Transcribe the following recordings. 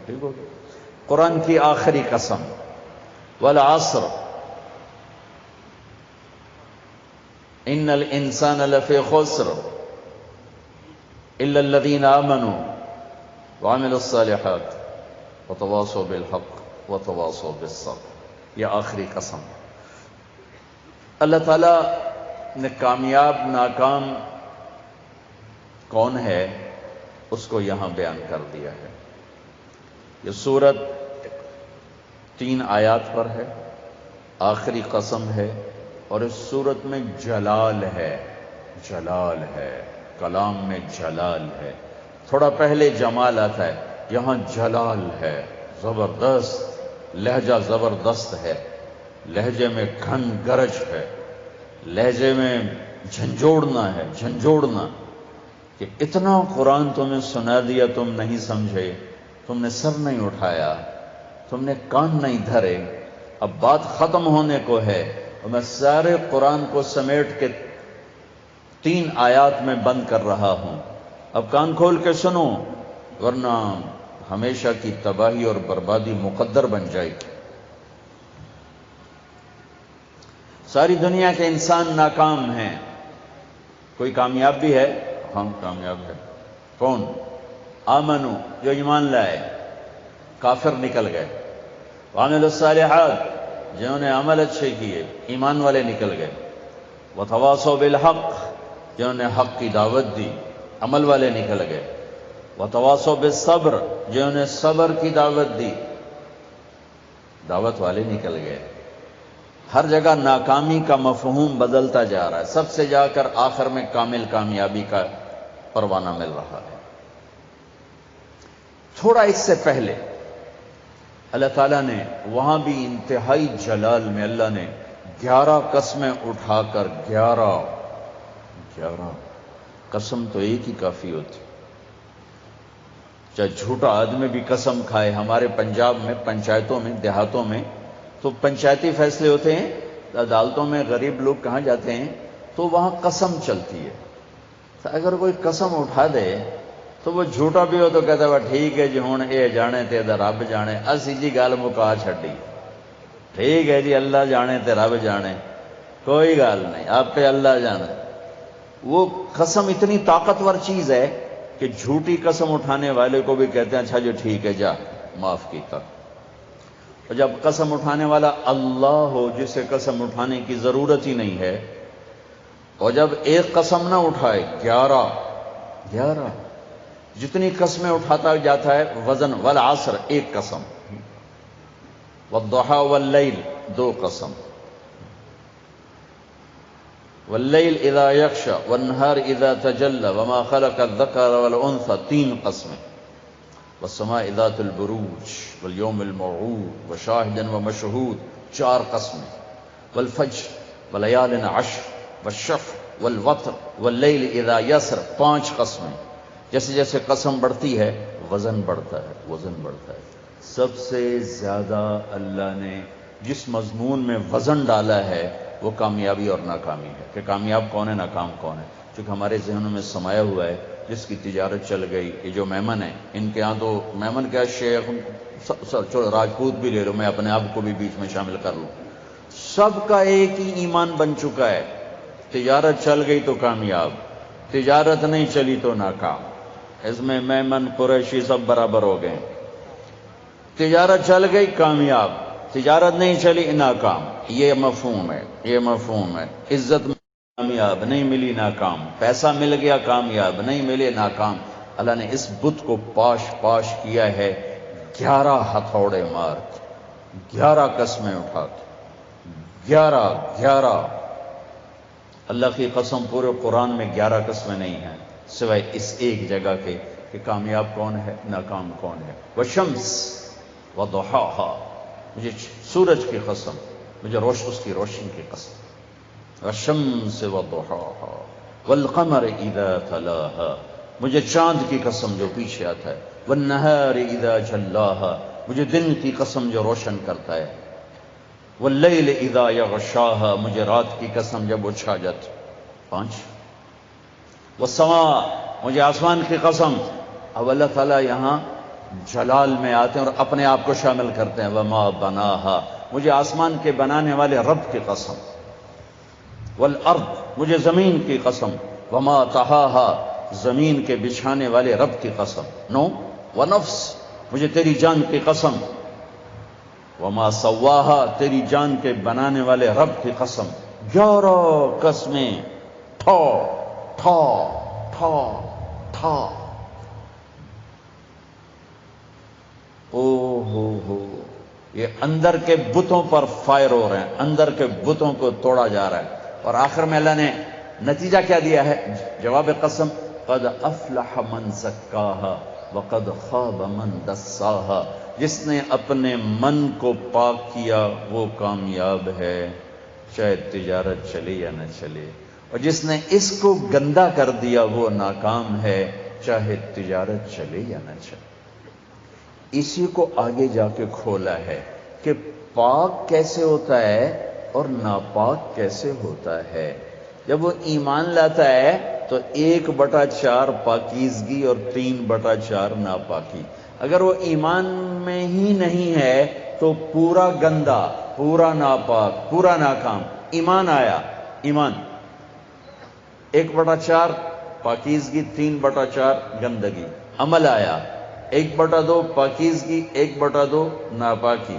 ٹھیک ہو گیا؟ قرآن کی آخری قسم، والعصر ان الانسان لفی خسر الا الذین آمنوا وعملوا الصالحات وتواصوا بالحق وتواصوا بالصبر۔ یہ آخری قسم۔ اللہ تعالیٰ نے کامیاب ناکام کون ہے اس کو یہاں بیان کر دیا ہے۔ یہ سورت 3 آیات پر ہے، آخری قسم ہے، اور اس سورت میں جلال ہے، جلال ہے، کلام میں جلال ہے۔ تھوڑا پہلے جمال آتا ہے، یہاں جلال ہے، زبردست لہجہ، زبردست ہے، لہجے میں گھن گرج ہے، لہجے میں جھنجھوڑنا ہے، جھنجھوڑنا کہ اتنا قرآن تمہیں سنا دیا، تم نہیں سمجھے، تم نے سر نہیں اٹھایا، تم نے کان نہیں دھرے، اب بات ختم ہونے کو ہے، اور میں سارے قرآن کو سمیٹ کے 3 آیات میں بند کر رہا ہوں۔ اب کان کھول کے سنو، ورنہ ہمیشہ کی تباہی اور بربادی مقدر بن جائے گی۔ ساری دنیا کے انسان ناکام ہیں، کوئی کامیاب بھی ہے؟ ہاں کامیاب ہے۔ کون؟ آمنو، جو ایمان لائے، کافر نکل گئے، وعملوا الصالحات، جنہوں نے عمل اچھے کیے، ایمان والے نکل گئے، وتواصوا بالحق، جنہوں نے حق کی دعوت دی، عمل والے نکل گئے، وتواصوا بالصبر، جنہوں نے صبر کی دعوت دی، دعوت والے نکل گئے۔ ہر جگہ ناکامی کا مفہوم بدلتا جا رہا ہے، سب سے جا کر آخر میں کامل کامیابی کا پروانہ مل رہا ہے۔ تھوڑا اس سے پہلے اللہ تعالیٰ نے وہاں بھی انتہائی جلال میں اللہ نے 11 قسمیں اٹھا کر 11 قسم تو ایک ہی کافی ہوتی، چاہے جھوٹا آدمی بھی قسم کھائے۔ ہمارے پنجاب میں پنچایتوں میں دیہاتوں میں تو پنچایتی فیصلے ہوتے ہیں، عدالتوں میں غریب لوگ کہاں جاتے ہیں تو وہاں قسم چلتی ہے۔ تو اگر کوئی قسم اٹھا دے تو وہ جھوٹا بھی ہو تو کہتا ہے ٹھیک ہے جی ہوں اے جانے تے رب جانے، اسی جی گل مکا چھڈی، ٹھیک ہے جی اللہ جانے تے رب جانے، کوئی گل نہیں، آپ پہ اللہ جانے۔ وہ قسم اتنی طاقتور چیز ہے کہ جھوٹی قسم اٹھانے والے کو بھی کہتے ہیں اچھا جی ٹھیک ہے جا معاف کیتا۔ اور جب قسم اٹھانے والا اللہ ہو جسے قسم اٹھانے کی ضرورت ہی نہیں ہے، اور جب ایک قسم نہ اٹھائے 11 جتنی قسمیں اٹھاتا جاتا ہے وزن، والعصر ایک قسم، والضحى واللیل 2 قسم، واللیل اذا یغشی والنہار اذا تجلی وما خلق الذکر والانثى 3 قسمیں، والسماء ذات البروج والیوم الموعود وشاہد ومشہود 4 قسمیں، والفجر ولیال عشر والشفع والوتر واللیل اذا یسر 5 قسمیں۔ جیسے جیسے قسم بڑھتی ہے وزن بڑھتا ہے، وزن بڑھتا ہے۔ سب سے زیادہ اللہ نے جس مضمون میں وزن ڈالا ہے وہ کامیابی اور ناکامی ہے، کہ کامیاب کون ہے، ناکام کون ہے۔ چونکہ ہمارے ذہنوں میں سمایا ہوا ہے جس کی تجارت چل گئی، یہ جو میمن ہے ان کے ہاں تو میمن کیا شیخ، چلو راجپوت بھی لے لو، میں اپنے آپ کو بھی بیچ میں شامل کر لوں، سب کا ایک ہی ایمان بن چکا ہے، تجارت چل گئی تو کامیاب، تجارت نہیں چلی تو ناکام۔ اس میں میمن قریشی سب برابر ہو گئے، تجارت چل گئی کامیاب، تجارت نہیں چلی ناکام۔ یہ مفہوم ہے، یہ مفہوم ہے۔ عزت کامیاب نہیں ملی ناکام، پیسہ مل گیا کامیاب نہیں ملے ناکام۔ اللہ نے اس بت کو پاش کیا ہے 11 ہتھوڑے مار کے، 11 قسمیں اٹھا کے، 11 اللہ کی قسم پورے قرآن میں 11 قسمیں نہیں ہیں سوائے اس ایک جگہ کے کہ کامیاب کون ہے، ناکام کون ہے۔ والشمس وضحاها، مجھے سورج کی قسم، مجھے اس کی روشنی کی قسم، والشمس وضحاها والقمر اذا تلاها، مجھے چاند کی قسم جو پیچھے آتا ہے، والنہار اذا جلاها، مجھے دن کی قسم جو روشن کرتا ہے، واللیل اذا یغشاها، مجھے رات کی قسم جب اچھا جاتی۔ 5۔ والسماء، مجھے آسمان کی قسم۔ اب اللہ تعالیٰ یہاں جلال میں آتے ہیں اور اپنے آپ کو شامل کرتے ہیں. وما بناہا، مجھے آسمان کے بنانے والے رب کی قسم. والارض، مجھے زمین کی قسم. وما طحاہا، زمین کے بچھانے والے رب کی قسم. نو ونفس، مجھے تیری جان کی قسم. وما سواہا، تیری جان کے بنانے والے رب کی قسم. 11 قسمیں ٹھا ٹھا ٹھا ٹھا. او ہو، یہ اندر کے بتوں پر فائر ہو رہے ہیں، اندر کے بتوں کو توڑا جا رہا ہے. اور آخر میں اللہ نے نتیجہ کیا دیا ہے؟ جواب قسم. قد افلح من زکاہا وقد خاب من دساہا. جس نے اپنے من کو پاک کیا وہ کامیاب ہے، چاہے تجارت چلے یا نہ چلے. اور جس نے اس کو گندا کر دیا وہ ناکام ہے، چاہے تجارت چلے یا نہ چلے. اسی کو آگے جا کے کھولا ہے کہ پاک کیسے ہوتا ہے اور ناپاک کیسے ہوتا ہے. جب وہ ایمان لاتا ہے تو 1/4 پاکیزگی اور 3/4 ناپاکی. اگر وہ ایمان میں ہی نہیں ہے تو پورا گندا، پورا ناپاک، پورا ناکام. ایمان آیا، ایمان 1/4 پاکیزگی، 3/4 گندگی. عمل آیا 1/2 پاکیزگی، 1/2 ناپاکی.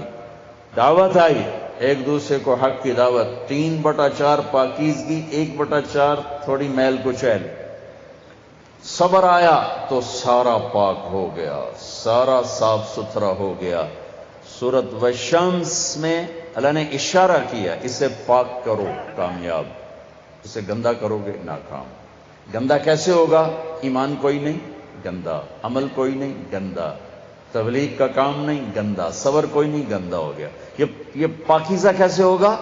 دعوت آئی، ایک دوسرے کو حق کی دعوت، 3/4 پاکیزگی، 1/4 تھوڑی میل کچیل. صبر آیا تو سارا پاک ہو گیا، سارا صاف ستھرا ہو گیا. سورۃ والشمس میں اللہ نے اشارہ کیا، اسے پاک کرو کامیاب، اسے گندا کرو گے ناکام. گندا کیسے ہوگا؟ ایمان کوئی نہیں، گندا. عمل کوئی نہیں، گندا. تبلیغ کا کام نہیں، گندا. صبر کوئی نہیں، گندا ہو گیا. یہ پاکیزہ کیسے ہوگا؟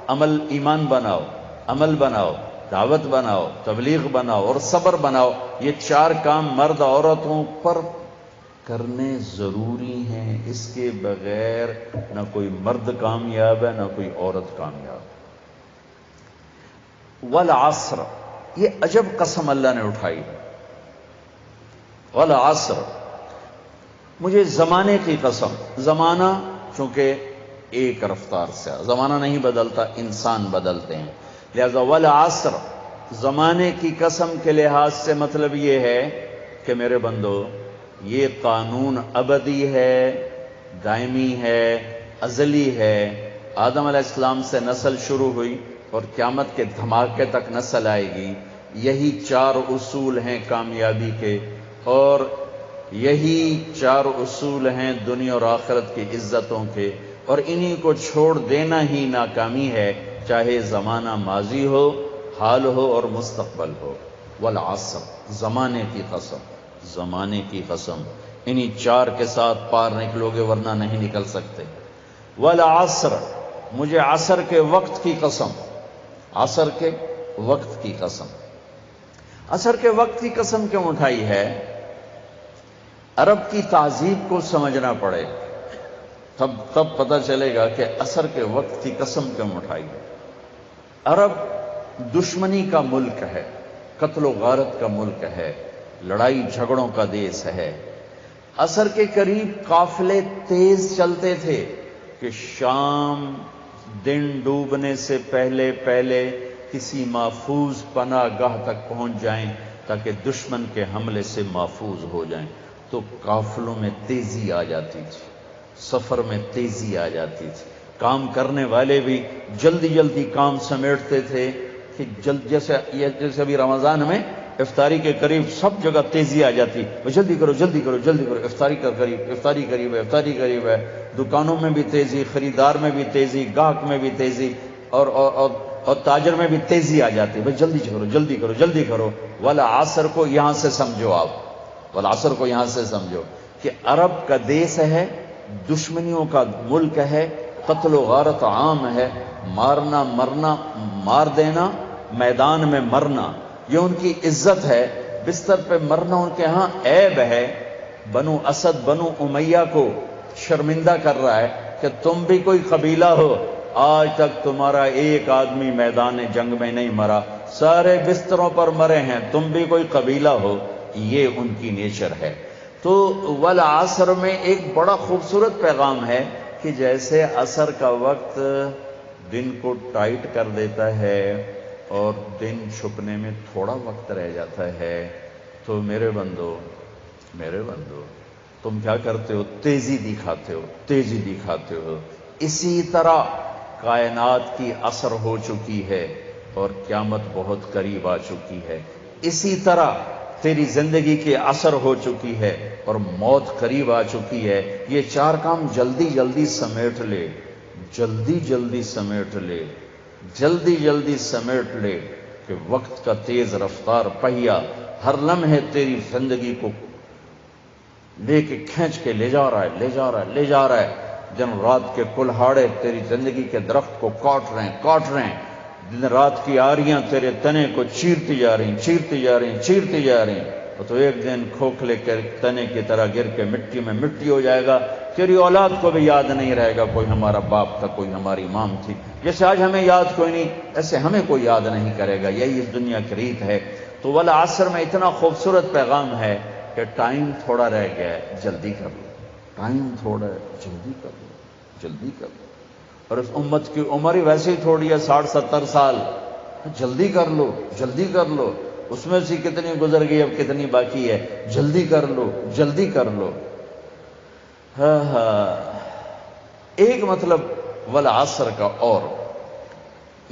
عمل، ایمان بناؤ، عمل بناؤ، دعوت بناؤ، تبلیغ بناؤ اور صبر بناؤ. یہ 4 کام مرد عورتوں پر کرنے ضروری ہیں. اس کے بغیر نہ کوئی مرد کامیاب ہے، نہ کوئی عورت کامیاب. والعصر، یہ عجب قسم اللہ نے اٹھائی. والعصر، مجھے زمانے کی قسم. زمانہ چونکہ ایک رفتار سے، زمانہ نہیں بدلتا، انسان بدلتے ہیں. لہذا والعصر، زمانے کی قسم کے لحاظ سے مطلب یہ ہے کہ میرے بندو، یہ قانون ابدی ہے، دائمی ہے، ازلی ہے. آدم علیہ السلام سے نسل شروع ہوئی اور قیامت کے دھماکے تک نسل آئے گی. یہی 4 اصول ہیں کامیابی کے، اور یہی 4 اصول ہیں دنیا اور آخرت کی عزتوں کے. اور انہی کو چھوڑ دینا ہی ناکامی ہے، چاہے زمانہ ماضی ہو، حال ہو اور مستقبل ہو. والعصر، زمانے کی قسم، زمانے کی قسم. انہی 4 کے ساتھ پار نکلو گے ورنہ نہیں نکل سکتے. والعصر، مجھے عصر کے وقت کی قسم. عصر کے وقت کی قسم. عصر کے وقت کی قسم کیوں اٹھائی ہے؟ عرب کی تہذیب کو سمجھنا پڑے، تب پتہ چلے گا کہ عصر کے وقت کی قسم کیوں اٹھائی ہے. عرب دشمنی کا ملک ہے، قتل و غارت کا ملک ہے، لڑائی جھگڑوں کا دیس ہے. عصر کے قریب قافلے تیز چلتے تھے کہ شام دن ڈوبنے سے پہلے پہلے کسی محفوظ پناہ گاہ تک پہنچ جائیں تاکہ دشمن کے حملے سے محفوظ ہو جائیں. تو قافلوں میں تیزی آ جاتی تھی، سفر میں تیزی آ جاتی تھی. کام کرنے والے بھی جلدی جلدی کام سمیٹتے تھے کہ جیسے ابھی رمضان میں افطاری کے قریب سب جگہ تیزی آ جاتی. جلدی کرو جلدی کرو جلدی کرو، افطاری کا قریب، افطاری قریب ہے، افطاری قریب ہے. دکانوں میں بھی تیزی، خریدار میں بھی تیزی، گاہک میں بھی تیزی، اور تاجر میں بھی تیزی آ جاتی. بھائی جلدی کرو جلدی کرو جلدی کرو. والعصر کو یہاں سے سمجھو آپ، والعصر کو یہاں سے سمجھو کہ عرب کا دیس ہے، دشمنیوں کا ملک ہے، قتل و غارت عام ہے، مارنا مرنا، مار دینا، میدان میں مرنا، یہ ان کی عزت ہے. بستر پہ مرنا ان کے ہاں عیب ہے. بنو اسد، بنو امیہ کو شرمندہ کر رہا ہے کہ تم بھی کوئی قبیلہ ہو، آج تک تمہارا ایک آدمی میدان جنگ میں نہیں مرا، سارے بستروں پر مرے ہیں، تم بھی کوئی قبیلہ ہو. یہ ان کی نیچر ہے. تو والعصر میں ایک بڑا خوبصورت پیغام ہے کہ جیسے عصر کا وقت دن کو ٹائٹ کر دیتا ہے اور دن چھپنے میں تھوڑا وقت رہ جاتا ہے، تو میرے بندو تم کیا کرتے ہو؟ تیزی دکھاتے ہو۔ اسی طرح کائنات کی عصر ہو چکی ہے اور قیامت بہت قریب آ چکی ہے، اسی طرح تیری زندگی کی عصر ہو چکی ہے اور موت قریب آ چکی ہے۔ یہ چار کام جلدی جلدی سمیٹ لے کہ وقت کا تیز رفتار پہیا ہر لمحے تیری زندگی کو لے کے کھینچ کے لے جا رہا ہے۔ دن رات کے کلہاڑے تیری زندگی کے درخت کو کاٹ رہے ہیں۔ دن رات کی آریاں تیرے تنے کو چیرتی جا رہی ہیں، اور تو ایک دن کھوکھلے کے تنے کی طرح گر کے مٹی میں مٹی ہو جائے گا۔ تیری اولاد کو بھی یاد نہیں رہے گا کوئی ہمارا باپ تھا، کوئی ہماری مام تھی۔ جیسے آج ہمیں یاد کوئی نہیں، ایسے ہمیں کوئی یاد نہیں کرے گا۔ یہی اس دنیا کی ریت ہے۔ تو والعصر میں اتنا خوبصورت پیغام ہے کہ ٹائم تھوڑا رہ گیا ہے، جلدی کر لو۔ جلدی کر لو۔ اور اس امت کی عمر ہی ویسے ہی تھوڑی ہے، 60-70 سال۔ جلدی کر لو۔ اس میں سے کتنی گزر گئی، اب کتنی باقی ہے؟ جلدی کر لو۔ ایک مطلب والعصر کا، اور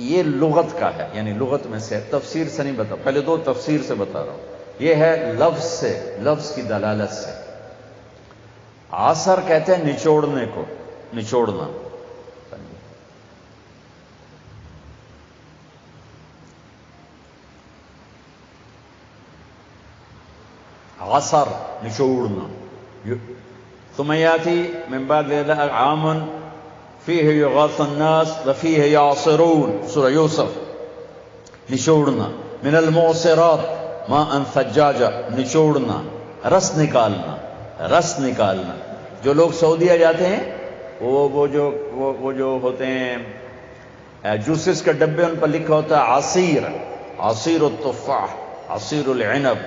یہ لغت کا ہے، یعنی لغت میں سے، تفسیر سے نہیں بتا، پہلے دو تفسیر سے بتا رہا ہوں۔ یہ ہے لفظ سے، لفظ کی دلالت سے۔ عصر کہتے ہیں نچوڑنے کو، نچوڑنا۔ عصر نچوڑنا۔ ثم یاتی من بعد ذلك عام فیہ یغاث الناس وفیہ یعصرون، سورہ یوسف۔ نچوڑنا۔ من المعصرات ماء ثجاجا، نچوڑنا، رس نکالنا۔ جو لوگ سعودیہ جاتے ہیں وہ جو ہوتے ہیں جوسز کے ڈبے، ان پر لکھا ہوتا ہے عصیر التفاح، عصیر العنب،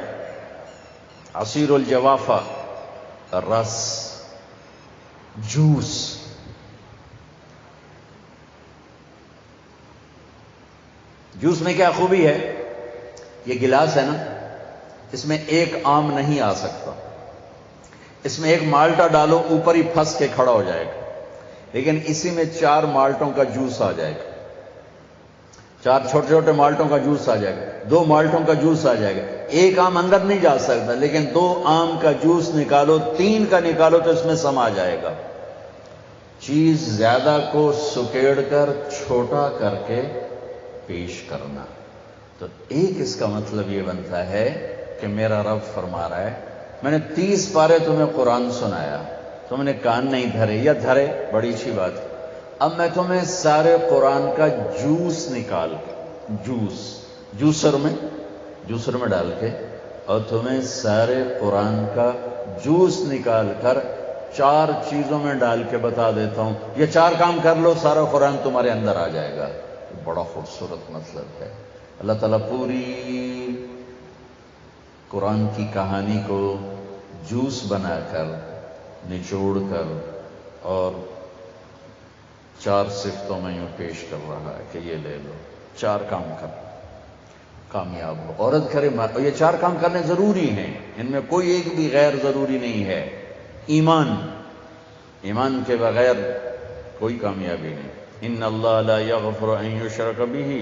عصیر الجوافہ، رس، جوس۔ جوس میں کیا خوبی ہے؟ یہ گلاس ہے نا، اس میں ایک آم نہیں آ سکتا، اس میں ایک مالٹا ڈالو اوپر ہی پھنس کے کھڑا ہو جائے گا، لیکن اسی میں 4 مالٹوں کا جوس آ جائے گا، 4 چھوٹے چھوٹے مالٹوں کا جوس آ جائے گا، 2 مالٹوں کا جوس آ جائے گا۔ ایک آم اندر نہیں جا سکتا، لیکن 2 آم کا جوس نکالو، 3 کا نکالو تو اس میں سما جائے گا۔ چیز زیادہ کو سکیڑ کر چھوٹا کر کے پیش کرنا، تو ایک اس کا مطلب یہ بنتا ہے کہ میرا رب فرما رہا ہے میں نے 30 پارے تمہیں قرآن سنایا، تم نے کان نہیں دھرے، یا دھرے بڑی اچھی بات ہے، اب میں تمہیں سارے قرآن کا جوس نکال کے، جوسر میں ڈال کے، اور تمہیں سارے قرآن کا جوس نکال کر 4 چیزوں میں ڈال کے بتا دیتا ہوں، یہ 4 کام کر لو، سارا قرآن تمہارے اندر آ جائے گا۔ بڑا خوبصورت مطلب ہے۔ اللہ تعالیٰ پوری قرآن کی کہانی کو جوس بنا کر، نچوڑ کر، اور 4 صفتوں میں یوں پیش کر رہا ہے کہ یہ لے لو، 4 کام کر، کامیاب ہو۔ عورت کرے، یہ 4 کام کرنے ضروری ہیں، ان میں کوئی ایک بھی غیر ضروری نہیں ہے۔ ایمان کے بغیر کوئی کامیابی نہیں۔ ان اللہ لا یغفر ان یشرک بہ،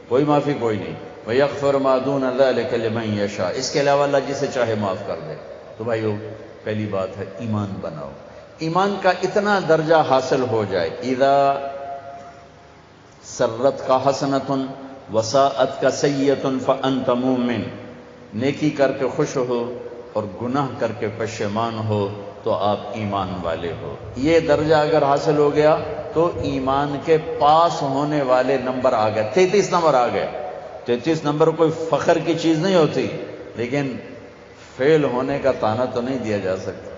کوئی معافی کوئی نہیں، ویغفر ما دون ذلک لمن یشاء، اس کے علاوہ اللہ جسے چاہے معاف کر دے۔ تو بھائیو، پہلی بات ہے ایمان بناؤ۔ ایمان کا اتنا درجہ حاصل ہو جائے، اذا سرت کا حسنۃ وساءت کا سیئۃ فانت مومن، نیکی کر کے خوش ہو اور گناہ کر کے پشیمان ہو تو آپ ایمان والے ہو۔ یہ درجہ اگر حاصل ہو گیا تو ایمان کے پاس ہونے والے نمبر آ گئے، 33 نمبر آ گئے۔ 33 نمبر کوئی فخر کی چیز نہیں ہوتی، لیکن فیل ہونے کا طعنہ تو نہیں دیا جا سکتا۔